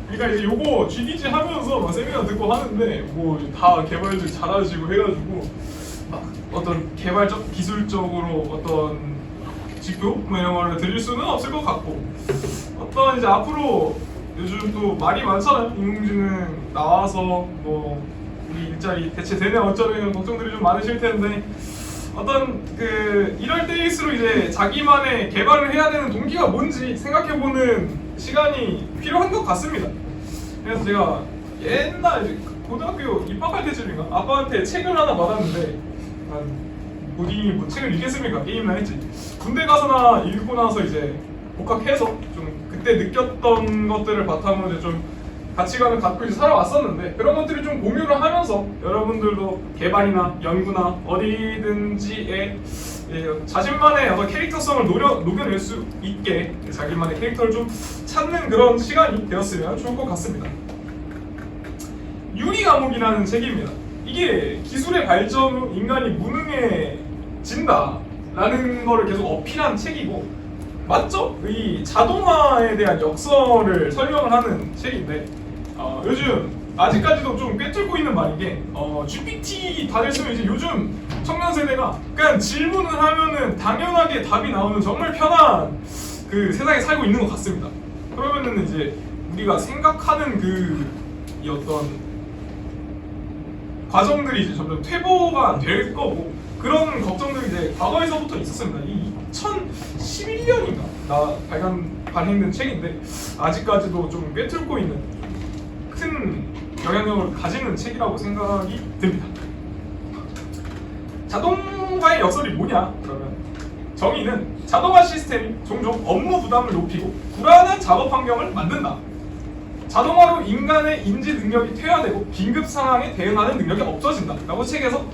그러니까 이제 요거 GDG 하면서 막 세미나 듣고 하는데 뭐 다 개발들 잘하시고 해가지고 막 어떤 개발적 기술적으로 어떤 지표 뭐 이런 거를 드릴 수는 없을 것 같고 어떤 이제 앞으로 요즘 또 말이 많잖아요. 인공지능 나와서 뭐 우리 일자리 대체 되냐 어쩌냐 이런 걱정들이 좀 많으실 텐데 어떤 그 이럴 때일수록 이제 자기만의 개발을 해야 되는 동기가 뭔지 생각해보는 시간이 필요한 것 같습니다. 그래서 제가 옛날 고등학교 입학할 때쯤인가 아빠한테 책을 하나 받았는데 본인이 뭐 책을 읽겠습니까? 게임이나 했지. 군대 가서나 읽고 나서 이제 복학해서 좀 그때 느꼈던 것들을 바탕으로 이제 좀 가치관을 갖고 이제 살아왔었는데 그런 것들을 좀 공유를 하면서 여러분들도 개발이나 연구나 어디든지에 자신만의 어떤 캐릭터성을 녹여낼 수 있게 자기만의 캐릭터를 좀 찾는 그런 시간이 되었으면 좋을 것 같습니다. 유리 감옥이라는 책입니다. 이게 기술의 발전으로 인간이 무능해진다라는 거를 계속 어필한 책이고 맞죠? 이 자동화에 대한 역설을 설명을 하는 책인데 요즘 아직까지도 좀 꿰뚫고 있는 말인 게 GPT 다들 쓰면 이제 요즘 청년 세대가 그냥 질문을 하면은 당연하게 답이 나오는 정말 편한 그 세상에 살고 있는 것 같습니다. 그러면은 이제 우리가 생각하는 이 어떤 과정들이 이제 점점 퇴보가 될 거고 그런 걱정들이 이제 과거에서부터 있었습니다. 이 2011년인가 발행된 책인데 아직까지도 좀 꿰뚫고 있는 큰 영향력을 가지는 책이라고 생각이 듭니다. 자동화의 역설이 뭐냐? 그러면 정의는 자동화 시스템이 종종 업무 부담을 높이고 불안한 작업 환경을 만든다. 자동화로 인간의 인지 능력이 퇴화되고 긴급 상황에 대응하는 능력이 없어진다 라고 책에서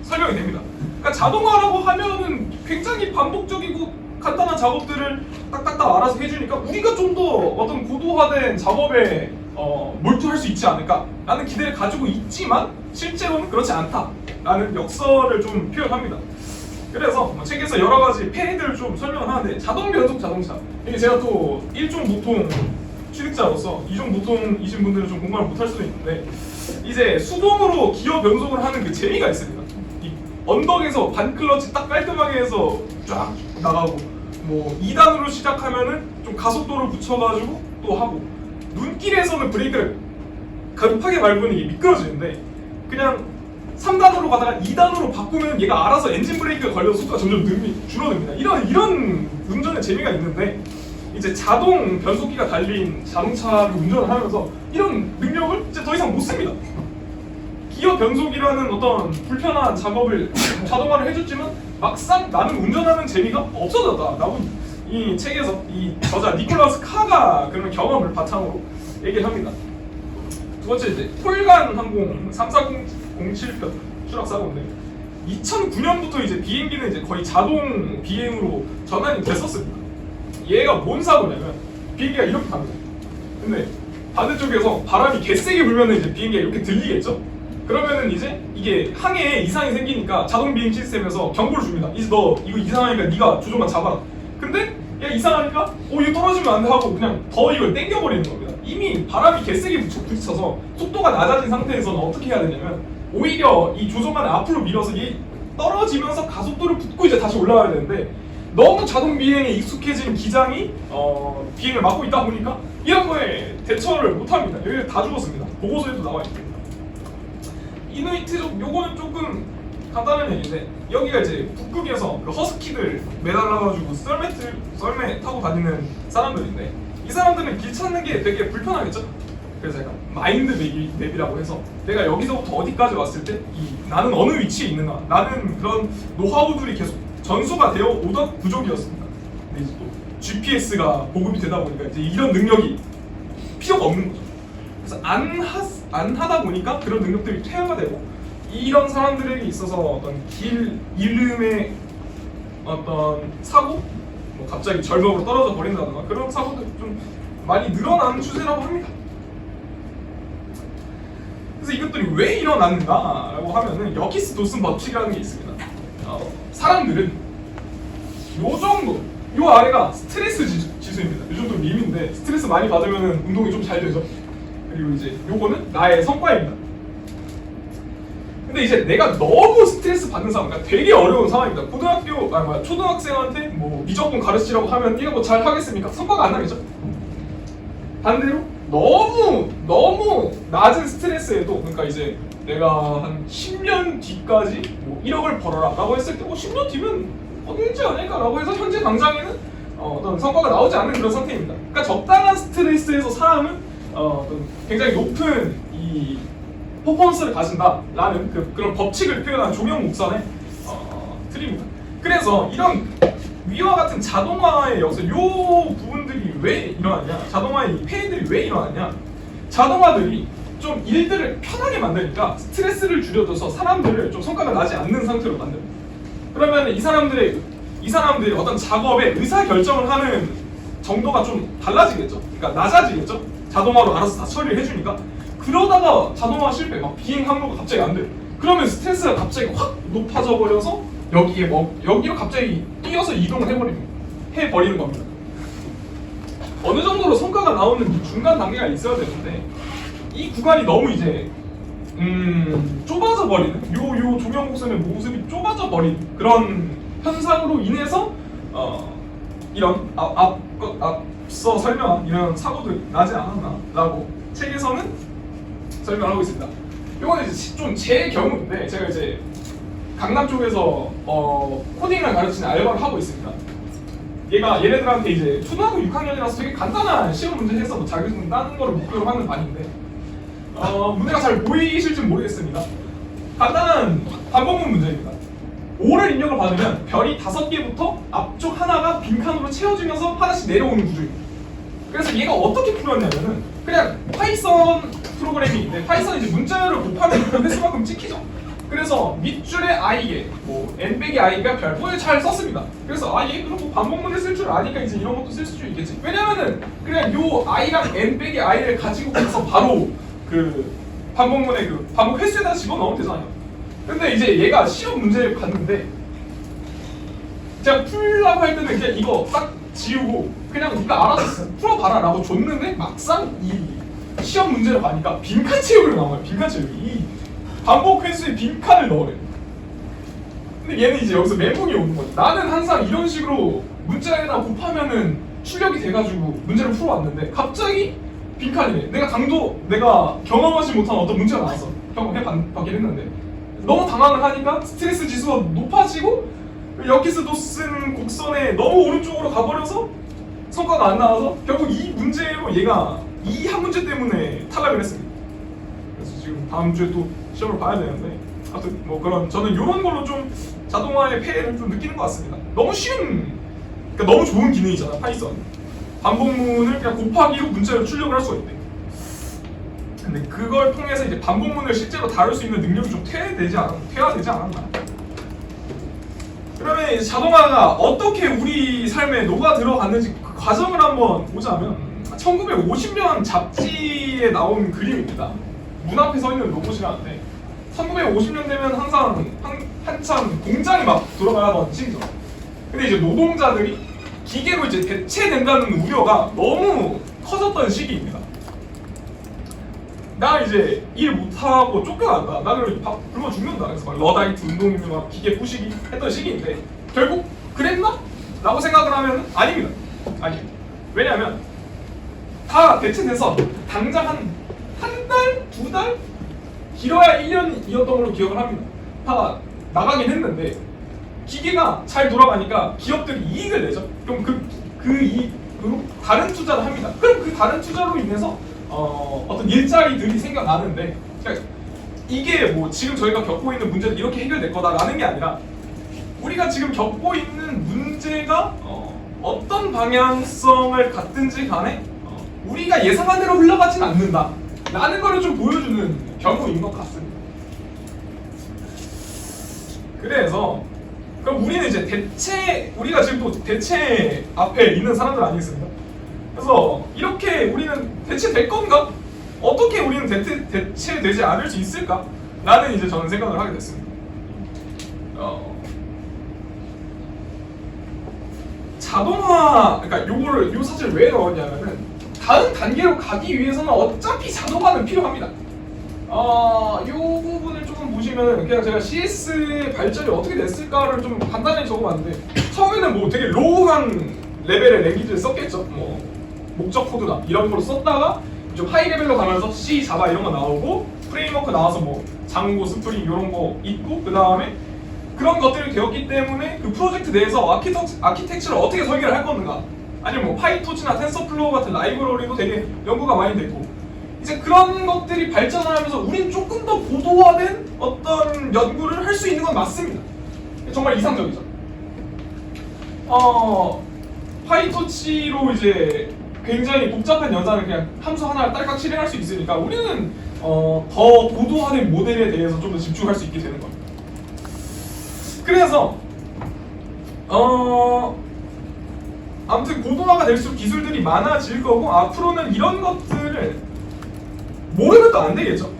설명이 됩니다. 그러니까 자동화라고 하면은 굉장히 반복적이고 간단한 작업들을 딱딱딱 알아서 해주니까 우리가 좀 더 어떤 고도화된 작업에 몰두할 수 있지 않을까 라는 기대를 가지고 있지만 실제로는 그렇지 않다 라는 역설을 좀 표현합니다. 그래서 책에서 여러 가지 폐해들을 좀 설명을 하는데 자동 변속 자동차 이게 제가 또 일종 보통 취득자로서 이종 보통이신 분들은 좀 공감을 못할 수도 있는데 이제 수동으로 기어 변속을 하는 그 재미가 있습니다. 이 언덕에서 반클러치 딱 깔끔하게 해서 쫙 나가고 뭐 2단으로 시작하면은 좀 가속도를 붙여가지고 또 하고 눈길에서는 브레이크를 급하게 밟으면 이게 미끄러지는데 그냥 3단으로 가다가 2단으로 바꾸면 얘가 알아서 엔진 브레이크가 걸려서 속도가 점점 줄어듭니다. 이런 운전의 재미가 있는데 이제 자동 변속기가 달린 자동차를 운전을 하면서 이런 능력을 이제 더 이상 못 씁니다. 기어 변속이라는 어떤 불편한 작업을 자동화를 해줬지만 막상 나는 운전하는 재미가 없어졌다라고 이 책에서 이 저자 니콜라우스 카가 그런 경험을 바탕으로 얘기를 합니다. 두 번째 이제 폴간 항공 3407편 추락사고인데 2009년부터 이제 비행기는 이제 거의 자동 비행으로 전환이 됐었습니다. 얘가 뭔 사고냐면 비행기가 이렇게 갑니다. 근데 반대쪽에서 바람이 개세게 불면은 이제 비행기가 이렇게 들리겠죠? 그러면은 이제 이게 항해에 이상이 생기니까 자동 비행 시스템에서 경고를 줍니다. 이제 너 이거 이상하니까 네가 조종만 잡아라. 근데 얘 이상하니까 이거 떨어지면 안 돼 하고 그냥 더 이걸 당겨버리는 겁니다. 이미 바람이 개세게 부딪혀서 속도가 낮아진 상태에서는 어떻게 해야 되냐면 오히려 이 조종만을 앞으로 밀어서 얘 떨어지면서 가속도를 붙고 이제 다시 올라가야 되는데 너무 자동 비행에 익숙해진 기장이 비행을 맡고 있다 보니까 이런 거에 대처를 못합니다. 여기 다 죽었습니다. 보고서에도 나와 있습니다. 이누이트족 요거는 조금 간단한 얘기인데 여기가 이제 북극에서 그 허스키들 매달라가지고 썰매 타고 다니는 사람들인데 이 사람들은 길 찾는 게 되게 불편하겠죠? 그래서 약간 마인드 맵이라고 해서 내가 여기서부터 어디까지 왔을 때 나는 어느 위치에 있는가 나는 그런 노하우들이 계속 전수가 되어 오던 부족이었습니다. 근데 이제 또 GPS가 보급이 되다 보니까 이제 이런 능력이 필요가 없는 거죠. 그래서 안 하다 보니까 그런 능력들이 퇴화가 되고 이런 사람들에게 있어서 어떤 길 잃음의 어떤 사고, 뭐 갑자기 절벽으로 떨어져 버린다든가 그런 사고들이 좀 많이 늘어나는 추세라고 합니다. 그래서 이것들이 왜 일어났는가라고 하면은 여키스 도슨 법칙이라는 게 있습니다. 사람들은 요 정도, 요 아래가 스트레스 지수입니다. 요즘도 밈인데 스트레스 많이 받으면 운동이 좀 잘 되죠. 그리고 이제 요거는 나의 성과입니다. 근데 이제 내가 너무 스트레스 받는 상황, 그러니까 되게 어려운 상황입니다. 초등학생한테 뭐 미적분 가르치라고 하면 얘가 뭐 잘 하겠습니까? 성과가 안 나겠죠? 반대로 너무 낮은 스트레스에도, 그러니까 이제 내가 한 10년 뒤까지 뭐 1억을 벌어라 라고 했을 때 10년 뒤면 되지 않을까 라고 해서 현재 당장에는 어떤 성과가 나오지 않는 그런 상태입니다. 그러니까 적당한 스트레스에서 사람은 어떤 굉장히 높은 이 퍼포먼스를 가진다라는 그런 법칙을 표현한 종영 목선의 틀입니다. 그래서 이런 위와 같은 자동화의 역사, 요 부분들이 왜 일어났냐, 자동화의 이 폐해들이 왜 일어났냐, 자동화들이 좀 일들을 편하게 만드니까 스트레스를 줄여줘서 사람들을 좀 성과가 나지 않는 상태로 만듭니다. 그러면 이 사람들이 어떤 작업에 의사 결정을 하는 정도가 좀 달라지겠죠. 그러니까 낮아지겠죠. 자동화로 알아서 다 처리를 해주니까. 그러다가 자동화 실패, 막 비행 항로가 갑자기 안 돼. 그러면 스트레스가 갑자기 확 높아져 버려서 여기로 갑자기 뛰어서 이동을 해버리는 겁니다. 어느 정도로 성과가 나오는 중간 단계가 있어야 되는데 이 구간이 너무 이제 좁아져 버리는, 요 종영 곡선의 모습이 좁아져 버린 그런 현상으로 인해서 이런 앞서 설명한 이런 사고들이 나지 않았나라고 책에서는 설명을 하고 있습니다. 이거는 이제 좀 제 경우인데, 제가 이제 강남 쪽에서 코딩을 가르치는 알바를 하고 있습니다. 얘네들한테 이제 초등학교 6학년이라서 되게 간단한 시험 문제 해서 뭐 자격증 따는 거를 목표로 하는 반인데, 문제가 잘 보이실지 모르겠습니다. 간단한 반복문 문제입니다. 5를 입력을 받으면 별이 5개부터 앞쪽 하나가 빈칸으로 채워지면서 하나씩 내려오는 구조입니다. 그래서 얘가 어떻게 풀었냐면은 그냥 파이썬 프로그램인데, 파이썬이 이제 문자열을 곱하면 그 횟수만큼 찍히죠. 그래서 밑줄에 i에 뭐 n-i가 별을 잘 썼습니다. 그래서 그럼 뭐 반복문을 쓸 줄 아니까 이제 이런 것도 쓸 수 있겠지. 왜냐면은 그냥 요 i랑 n-i를 가지고 가서 바로 그 반복문의 그 반복 횟수에다 집어넣으면 되잖아요. 근데 이제 얘가 시험 문제를 봤는데 제가 풀라고 할 때는 그냥 이거 딱 지우고 그냥 네가 알아서 풀어봐라 라고 줬는데, 막상 이 시험 문제를 봐니까 빈칸 채우기로 나와요. 빈칸 채우기. 이 반복 횟수에 빈칸을 넣으래. 근데 얘는 이제 여기서 멘붕이 오는 거지. 나는 항상 이런 식으로 문자에다 곱하면은 출력이 돼가지고 문제를 풀어왔는데 갑자기 빈칸이래. 내가 경험하지 못한 어떤 문제가 나왔어. 경험해봤긴 했는데 너무 당황을 하니까 스트레스 지수가 높아지고 여기서도 쓴 곡선에 너무 오른쪽으로 가버려서 성과가 안 나와서 결국 이 문제로 얘가 이 한 문제 때문에 탈락을 했습니다. 그래서 지금 다음 주에 또 시험을 봐야 되는데, 아무튼 뭐 저는 이런 걸로 좀 자동화의 폐해를 좀 느끼는 것 같습니다. 너무 쉬운, 그러니까 너무 좋은 기능이잖아 파이썬. 반복문을 그냥 곱하기로 문자로 출력을 할 수가 있대. 근데 그걸 통해서 이제 반복문을 실제로 다룰 수 있는 능력이 좀 퇴화되지 않았나. 그러면 이제 자동화가 어떻게 우리 삶에 녹아 들어갔는지 그 과정을 한번 보자면, 1950년 잡지에 나온 그림입니다. 문 앞에 서 있는 로봇이라는데 1950년 되면 항상 한참 공장이 막 돌아가던 시기죠. 근데 이제 노동자들이 기계로 이제 대체된다는 우려가 너무 커졌던 시기입니다. 나 이제 일 못하고 쫓겨난다. 나는 굶어 죽는다. 그래서 막 러다이트 운동이면 막 기계 부시기 했던 시기인데, 결국 그랬나? 라고 생각을 하면 아닙니다. 아니에요. 왜냐하면 다 대체돼서 당장 한 달? 2달? 길어야 1년이었던 걸로 기억을 합니다. 다 나가긴 했는데 기계가 잘 돌아가니까 기업들이 이익을 내죠. 그럼 그 이익으로 다른 투자를 합니다. 그럼 그 다른 투자로 인해서 어떤 일자리들이 생겨나는데, 그러니까 이게 뭐 지금 저희가 겪고 있는 문제는 이렇게 해결될 거다라는 게 아니라, 우리가 지금 겪고 있는 문제가 어떤 방향성을 갖든지 간에 우리가 예상한 대로 흘러가진 않는다 라는 거를 좀 보여주는 경우인 것 같습니다. 그래서 그럼 우리는 이제 우리가 지금 또 대체 앞에 있는 사람들 아니겠습니까? 그래서 이렇게 우리는 대체될 건가? 어떻게 우리는 대체되지 않을 수 있을까? 라는 이제 저는 생각을 하게 됐습니다. 자동화, 그러니까 요 사실을 왜 넣었냐면은 다음 단계로 가기 위해서는 어차피 자동화는 필요합니다. 요 부분을 조금 보시면은 그냥 제가 CS의 발전이 어떻게 됐을까를 좀 간단히 적어봤는데, 처음에는 뭐 되게 로우한 레벨의 랭귀지를 썼겠죠. 뭐 목적 코드나 이런 거로 썼다가 좀 하이 레벨로 가면서 C, 자바 이런 거 나오고 프레임워크 나와서 뭐 장고, 스프링 이런 거 있고, 그 다음에 그런 것들이 되었기 때문에 그 프로젝트 내에서 아키텍처를 어떻게 설계를 할 건가, 아니면 뭐 파이토치나 텐서플로우 같은 라이브러리도 되게 연구가 많이 됐고, 이제 그런 것들이 발전을 하면서 우린 조금 더 고도화된 어떤 연구를 할 수 있는 건 맞습니다. 정말 이상적이죠. 파이토치로 이제 굉장히 복잡한 연산을 그냥 함수 하나를 딸깍 실행할 수 있으니까 우리는 더 고도화된 모델에 대해서 좀 더 집중할 수 있게 되는 겁니다. 그래서 아무튼 고도화가 될수록 기술들이 많아질 거고, 앞으로는 이런 것들을 모르면 또 안 되겠죠.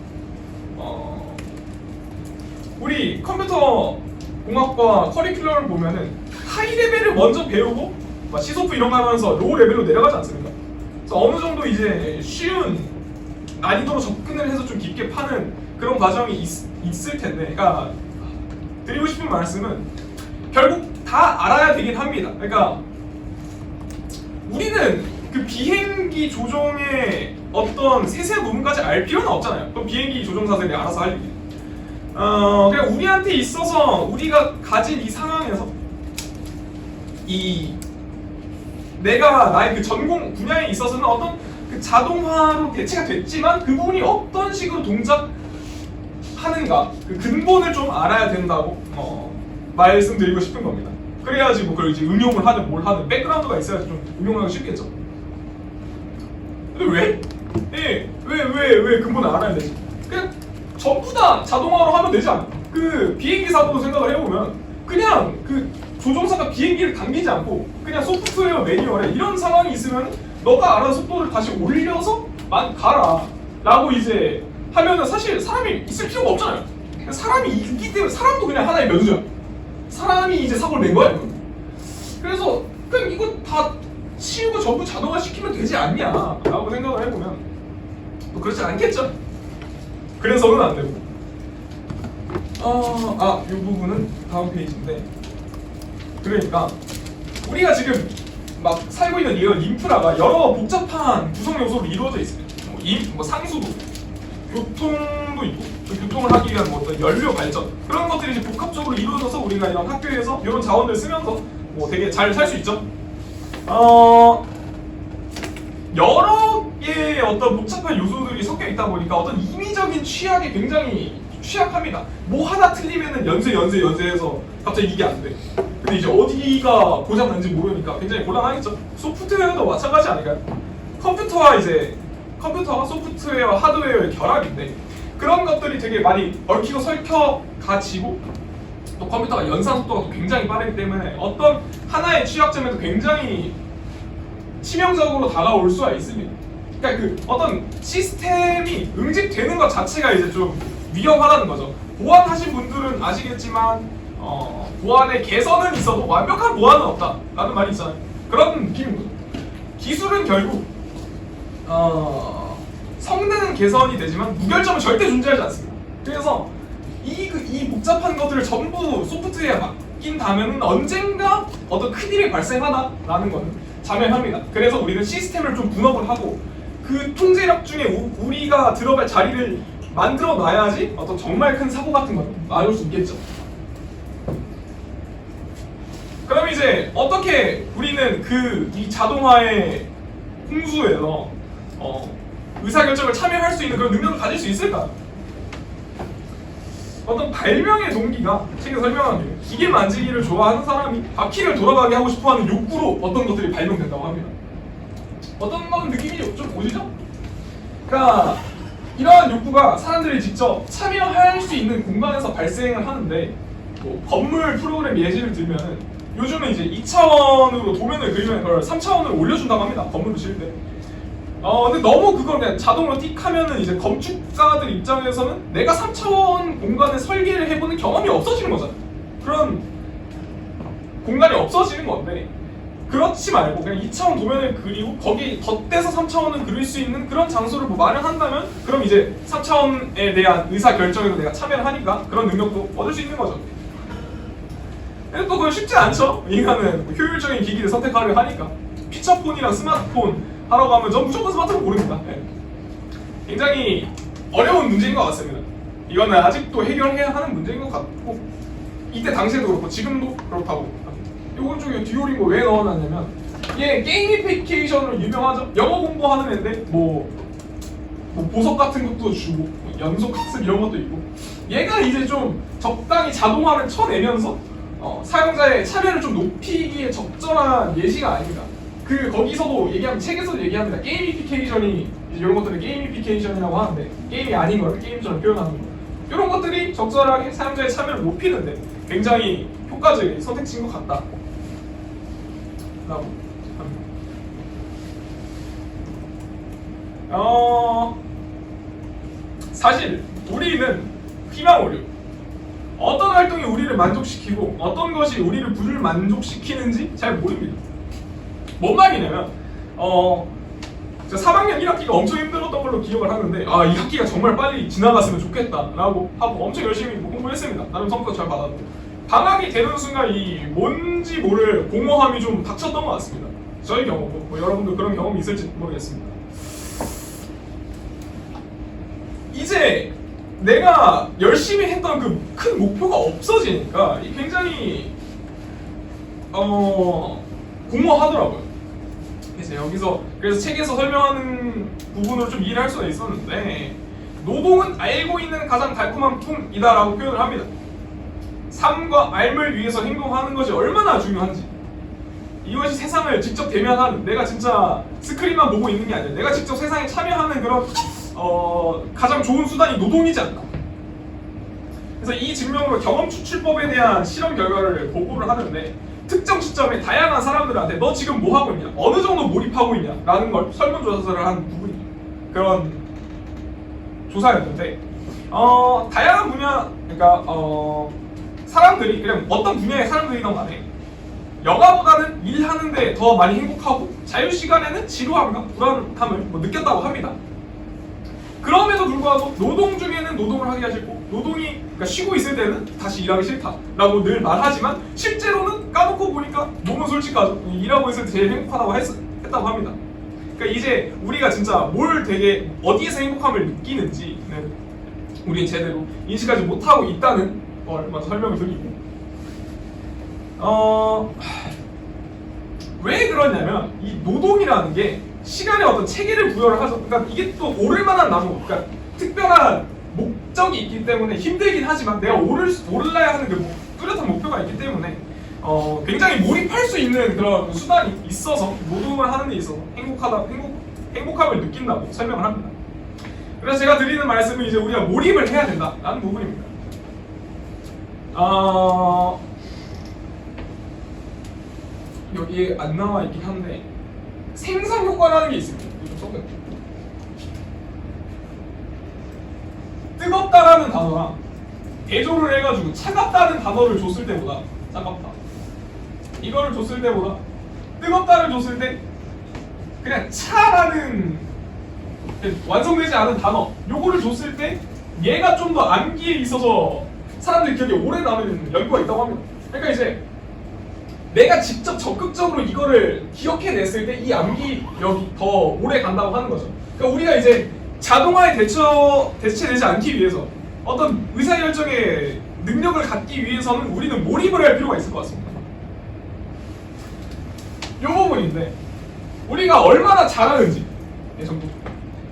우리 컴퓨터 공학과 커리큘럼을 보면은 하이 레벨을 먼저 배우고 막 시소프 이런 거 하면서 로우 레벨로 내려가지 않습니까? 그래서 어느 정도 이제 쉬운 난이도로 접근을 해서 좀 깊게 파는 그런 과정이 있을 텐데, 그러니까 드리고 싶은 말씀은 결국 다 알아야 되긴 합니다. 그러니까 우리는 그 비행기 조종의 어떤 세세한 부분까지 알 필요는 없잖아요. 그럼 비행기 조종사들이 알아서 할 일이에요. 그냥 우리한테 있어서 우리가 가진 이 상황에서 내가 나의 그 전공 분야에 있어서는 어떤 그 자동화로 대체가 됐지만 그 부분이 어떤 식으로 동작하는가, 그 근본을 좀 알아야 된다고 말씀드리고 싶은 겁니다. 그래야지 뭐 그걸 이제 응용을 하든 뭘 하든 백그라운드가 있어야지 좀 응용하기 쉽겠죠. 근데 왜 근본을 알아야 되지? 그냥 전부 다 자동화로 하면 되지 않아? 그 비행기 사고도 생각을 해보면 그냥 그 조종사가 비행기를 당기지 않고 그냥 소프트웨어 매뉴얼에 이런 상황이 있으면 너가 알아서 속도를 다시 올려서만 가라 라고 이제 하면은 사실 사람이 있을 필요가 없잖아요. 사람이 있기 때문에 사람도 그냥 하나의 변수야. 사람이 이제 사고를 낸 거야 이거. 그래서 그냥 이거 다 치우고 전부 자동화 시키면 되지 않냐 라고 생각을 해보면 또 그렇지 않겠죠. 그래서는 안 되고, 이 부분은 다음 페이지인데, 그러니까 우리가 지금 막 살고 있는 이런 인프라가 여러 복잡한 구성 요소로 이루어져 있습니다. 뭐 상수도, 교통도 있고, 그 교통을 하기 위한 뭐 어떤 연료 발전, 그런 것들이 이제 복합적으로 이루어져서 우리가 이런 학교에서 이런 자원들을 쓰면서 뭐 되게 잘 살 수 있죠. 여러 개의 어떤 복잡한 요소들이 섞여 있다 보니까 어떤 인위적인 취약에 굉장히 취약합니다. 뭐 하나 틀리면은 연쇄해서 갑자기 이게 안 돼. 근데 이제 어디가 고장 난지 모르니까 굉장히 곤란하겠죠. 소프트웨어도 마찬가지 아닐까요? 컴퓨터가 소프트웨어, 하드웨어의 결합인데 그런 것들이 되게 많이 얽히고 설켜가지고 또 컴퓨터가 연산 속도가 굉장히 빠르기 때문에 어떤 하나의 취약점에도 굉장히 치명적으로 다가올 수가 있습니다. 그러니까 그 어떤 시스템이 응집되는 것 자체가 이제 좀 위험하다는 거죠. 보안하신 분들은 아시겠지만 보안의 개선은 있어도 완벽한 보안은 없다라는 말이 있잖아요. 그런 느낌인 거죠. 기술은 결국 성능은 개선이 되지만 무결점은 절대 존재하지 않습니다. 그래서 이 복잡한 것들을 전부 소프트웨어에 맡긴다면 언젠가 어떤 큰일이 발생하다라는 것은 자명합니다. 그래서 우리는 시스템을 좀 분업을 하고 그 통제력 중에 우리가 들어갈 자리를 만들어 놔야지 어떤 정말 큰 사고 같은 걸 막을 수 있겠죠. 그럼 이제 어떻게 우리는 이 자동화의 홍수에서 의사결정을 참여할 수 있는 그런 능력을 가질 수 있을까? 어떤 발명의 동기가 책에 설명한 게 기계 만지기를 좋아하는 사람이 바퀴를 돌아가게 하고 싶어하는 욕구로 어떤 것들이 발명된다고 합니다. 어떤 건 느낌이 좀 오시죠? 그러니까 이러한 욕구가 사람들이 직접 참여할 수 있는 공간에서 발생을 하는데, 뭐 건물 프로그램 예시를 들면은 요즘은 이제 2차원으로 도면을 그리면 그걸 3차원으로 올려준다고 합니다. 건물을 지을 때. 근데 너무 그걸 그냥 자동으로 띡 하면은 이제 건축가들 입장에서는 내가 3차원 공간을 설계를 해보는 경험이 없어지는 거잖아요. 그런 공간이 없어지는 건데, 그렇지 말고 그냥 2차원 도면을 그리고 거기 덧대서 3차원을 그릴 수 있는 그런 장소를 뭐 마련한다면 그럼 이제 3차원에 대한 의사결정에도 내가 참여를 하니까 그런 능력도 얻을 수 있는 거죠. 근데 또 그건 쉽지 않죠. 인간은 뭐 효율적인 기기를 선택하려 하니까 피처폰이랑 스마트폰 하라고 하면 전 무조건 스마트폰 고릅니다. 네. 굉장히 어려운 문제인 것 같습니다. 이거는 아직도 해결해야 하는 문제인 것 같고 이때 당시에도 그렇고 지금도 그렇다고. 요건 쪽에 듀오링고 왜 넣어놨냐면 얘 게이미피케이션으로 유명하죠. 영어 공부하는 애인데 뭐 보석 같은 것도 주고 뭐 연속 학습 이런 것도 있고 얘가 이제 좀 적당히 자동화를 쳐내면서 사용자의 참여를 좀 높이기에 적절한 예시가 아닌가. 그 거기서도 얘기하면 책에서도 얘기합니다. 게이미피케이션이 이런 것들을 게이미피케이션이라고 하는데 게임이 아닌 걸 게임처럼 표현하는 거. 이런 것들이 적절하게 사용자의 참여를 높이는데 굉장히 효과적인 선택지인 것 같다. 라고 합니다. 사실 우리는 희망 오류. 어떤 활동이 우리를 만족시키고 어떤 것이 우리를 불만족시키는지 잘 모릅니다. 뭔 말이냐면 저 3학년 1학기가 엄청 힘들었던 걸로 기억을 하는데 아, 이 학기가 정말 빨리 지나갔으면 좋겠다 라고 하고 엄청 열심히 공부했습니다. 나름 성과도 잘 받았고 방학이 되는 순간 이 뭔지 모를 공허함이 좀 닥쳤던 것 같습니다. 저희 경우도 뭐 여러분도 그런 경험이 있을지 모르겠습니다. 이제 내가 열심히 했던 그 큰 목표가 없어지니까 굉장히 공허하더라고요. 그래서 책에서 설명하는 부분으로 좀 이해를 할 수가 있었는데 노동은 알고 있는 가장 달콤한 품이다라고 표현을 합니다. 삶과 삶을 위해서 행동하는 것이 얼마나 중요한지 이것이 세상을 직접 대면하는 내가 진짜 스크린만 보고 있는 게 아니라 내가 직접 세상에 참여하는 그런 가장 좋은 수단이 노동이지 않나. 그래서 이 증명으로 경험 추출법에 대한 실험 결과를 보고를 하는데 특정 시점에 다양한 사람들한테 너 지금 뭐 하고 있냐, 어느 정도 몰입하고 있냐 라는 걸 설문조사를 한 부분이 그런 조사였는데 다양한 분야 그러니까 사람들이 그냥 어떤 분야의 사람들이든 간에 여가보다는 일하는데 더 많이 행복하고 자유시간에는 지루함과 불안함을 느꼈다고 합니다. 그럼에도 불구하고 노동 중에는 노동을 하기가 싫고 그러니까 쉬고 있을 때는 다시 일하기 싫다라고 늘 말하지만 실제로는 까놓고 보니까 몸은 솔직하죠. 일하고 있을 때 제일 행복하다고 했다고 합니다. 그러니까 이제 우리가 진짜 뭘 되게 어디에서 행복함을 느끼는지는 우리는 제대로 인식하지 못하고 있다는 걸 먼저 설명을 드리고 왜 그러냐면 이 노동이라는 게 시간에 어떤 체계를 부여를 하죠. 그러니까 이게 또 오를 만한 나무, 그러니까 특별한 목적이 있기 때문에 힘들긴 하지만 내가 오를라야 하는 그 뚜렷한 목표가 있기 때문에 굉장히 몰입할 수 있는 그런 수단이 있어서 노동을 하는 데 있어서 행복함을 느낀다고 설명을 합니다. 그래서 제가 드리는 말씀은 이제 우리가 몰입을 해야 된다라는 부분입니다. 여기에 안 나와 있긴 한데 생산 효과라는 게 있습니다. 좀 써볼게요. 뜨겁다라는 단어랑 대조를 해가지고 차갑다는 단어를 줬을 때보다 차갑다. 이거를 줬을 때보다 뜨겁다를 줬을 때 그냥 차라는 완성되지 않은 단어 요거를 줬을 때 얘가 좀 더 암기에 있어서 사람들 기억에 오래 남는 연구가 있다고 합니다. 그러니까 이제 내가 직접 적극적으로 이거를 기억해냈을 때 이 암기력이 더 오래 간다고 하는 거죠. 그러니까 우리가 이제 자동화에 대체되지 않기 위해서 어떤 의사결정의 능력을 갖기 위해서는 우리는 몰입을 할 필요가 있을 것 같습니다. 이 부분인데 우리가 얼마나 잘하는지 정도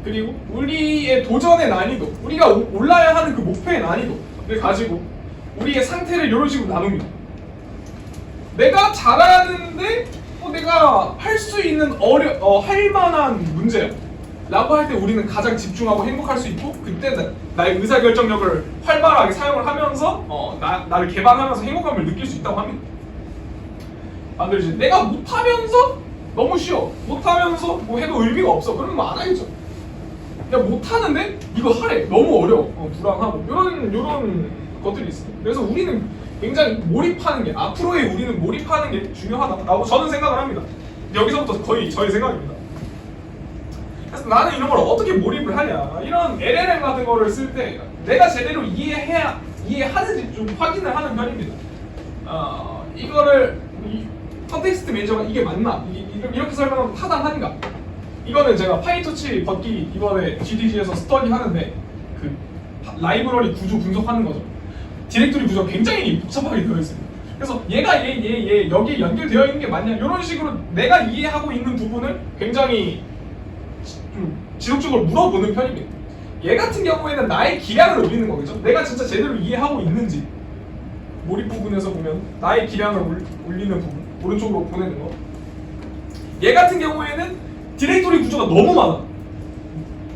그리고 우리의 도전의 난이도 우리가 올라야 하는 그 목표의 난이도를 가지고 우리의 상태를 이런 식으로 나눕니다. 내가 잘하는데 내가 할 수 있는 할 만한 문제야 라고 할 때 우리는 가장 집중하고 행복할 수 있고 그때 나의 의사결정력을 활발하게 사용을 하면서 나를 개발하면서 행복감을 느낄 수 있다고 합니다. 반대로 내가 못하면서 너무 쉬워 못하면서 뭐 해도 의미가 없어 그러면 뭐 안 하겠죠. 내가 못하는데 이거 하래 너무 어려워 불안하고 이런 것들이 있습니다. 그래서 우리는 굉장히 몰입하는 게, 앞으로의 우리는 몰입하는 게 중요하다라고 저는 생각을 합니다. 여기서부터 거의 저의 생각입니다. 그래서 나는 이런 걸 어떻게 몰입을 하냐, 이런 LLM 같은 거를 쓸 때 내가 제대로 이해하는지 좀 확인을 하는 편입니다. 이거를 컨텍스트 매니저가 이게 맞나? 이렇게 설명하면 타당한가? 이거는 제가 파이토치 벗기 이번에 GDG에서 스터디 하는데 그 라이브러리 구조 분석하는 거죠. 디렉토리 구조가 굉장히 복잡하게 되어 있습니다. 그래서 얘가 얘 여기에 연결되어 있는 게 맞냐? 이런 식으로 내가 이해하고 있는 부분을 굉장히 좀 지속적으로 물어보는 편입니다. 얘 같은 경우에는 나의 기량을 올리는 거겠죠. 내가 진짜 제대로 이해하고 있는지, 몰입 부분에서 보면 나의 기량을 올리는 부분, 오른쪽으로 보내는 거. 얘 같은 경우에는 디렉토리 구조가 너무 많아.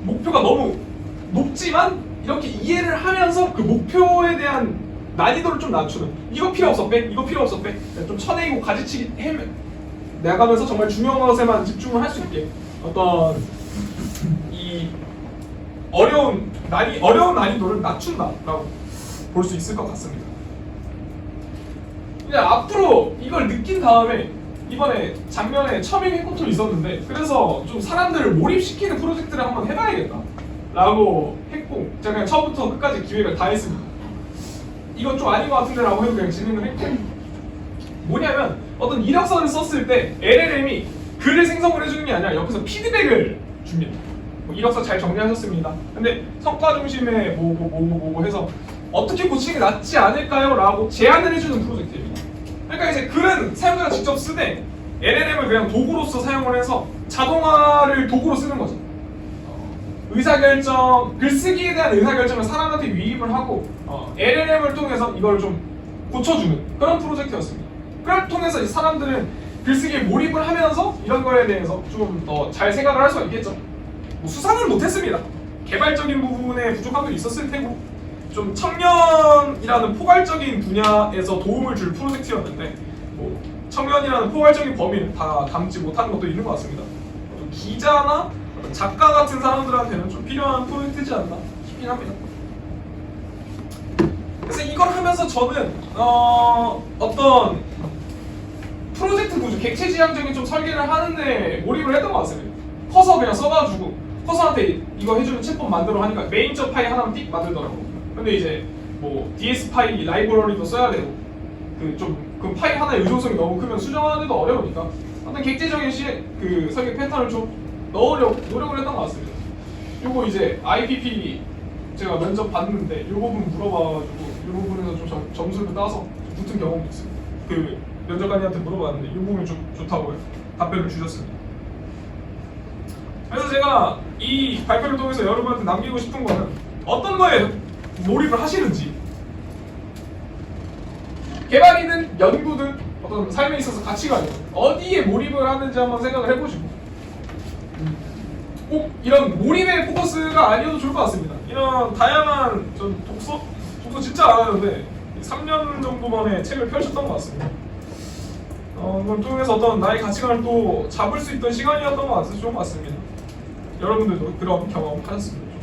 목표가 너무 높지만 이렇게 이해를 하면서 그 목표에 대한 난이도를 좀 낮추는, 이거 필요 없어 빼, 이거 필요 없어 빼, 좀 쳐내고 가지치기 나가면서 정말 중요한 것에만 집중을 할 수 있게 어떤 이 어려운 난이도를 낮춘다라고 볼 수 있을 것 같습니다. 이제 앞으로 이걸 느낀 다음에 이번에 작년에 처빙 해코톤이 있었는데, 그래서 좀 사람들을 몰입시키는 프로젝트를 한번 해봐야겠다 라고 했고, 제가 그냥 처음부터 끝까지 기획을 다 했습니다. 이건 좀 아닌 것 같은데 라고 해도 그냥 진행을 했고, 뭐냐면 어떤 이력서를 썼을 때 LLM이 글을 생성을 해주는 게 아니라 옆에서 피드백을 줍니다. 뭐 이력서 잘 정리하셨습니다. 근데 성과 중심의 뭐 해서 어떻게 고치는 게 낫지 않을까요? 라고 제안을 해주는 프로젝트입니다. 그러니까 이제 글은 사용자가 직접 쓰되 LLM을 그냥 도구로서 사용을 해서 자동화를 도구로 쓰는 거죠. 의사결정, 글쓰기에 대한 의사결정을 사람한테 위임을 하고 LLM을 통해서 이걸 좀 고쳐주는 그런 프로젝트였습니다. 그걸 통해서 이 사람들은 글쓰기에 몰입을 하면서 이런 거에 대해서 좀 더 잘 생각을 할 수가 있겠죠. 뭐 수상은 못했습니다. 개발적인 부분에 부족함도 있었을 테고, 좀 청년이라는 포괄적인 분야에서 도움을 줄 프로젝트였는데 뭐 청년이라는 포괄적인 범위를 다 담지 못한 것도 있는 것 같습니다. 좀 기자나 작가 같은 사람들한테는 좀 필요한 프로젝트지 않나 싶긴 합니다. 그래서 이걸 하면서 저는 어떤 프로젝트 구조, 객체지향적인 좀 설계를 하는데 몰입을 했던 것 같습니다. 커서 그냥 써가지고 커서한테 이거 해주는 챗봇 만들어 하니까 메인저 파일 하나만 띡 만들더라고. 근데 이제 뭐 DS 파일 라이브러리도 써야 되고 그 파일 하나의 의존성이 너무 크면 수정하는데도 어려우니까 어떤 객체적인 그 설계 패턴을 좀 넣으려고 노력을 했던 것 같습니다. 요거 이제 IPP 제가 면접 봤는데 요 부분 물어봐가지고 요 부분에서 좀 점수를 따서 좀 붙은 경험도 있습니다. 그 면접관님한테 물어봤는데 이 부분이 좀 좋다고 답변을 주셨습니다. 그래서 제가 이 발표를 통해서 여러분한테 남기고 싶은 거는 어떤 거에 몰입을 하시는지, 개발이든 연구든 어떤 삶에 있어서 가치관이든 어디에 몰입을 하는지 한번 생각을 해보시고, 꼭 이런 몰입의 포커스가 아니어도 좋을 것 같습니다. 이런 다양한 전 독서 진짜 안 하는데 3년 정도 만에 책을 펼쳤던 것 같습니다. 그걸 통해서 어떤 나의 가치관을 또 잡을 수 있던 시간이었던 것 같아서 좋은 것 같습니다. 여러분들도 그런 경험 하셨으면 좋겠습니다.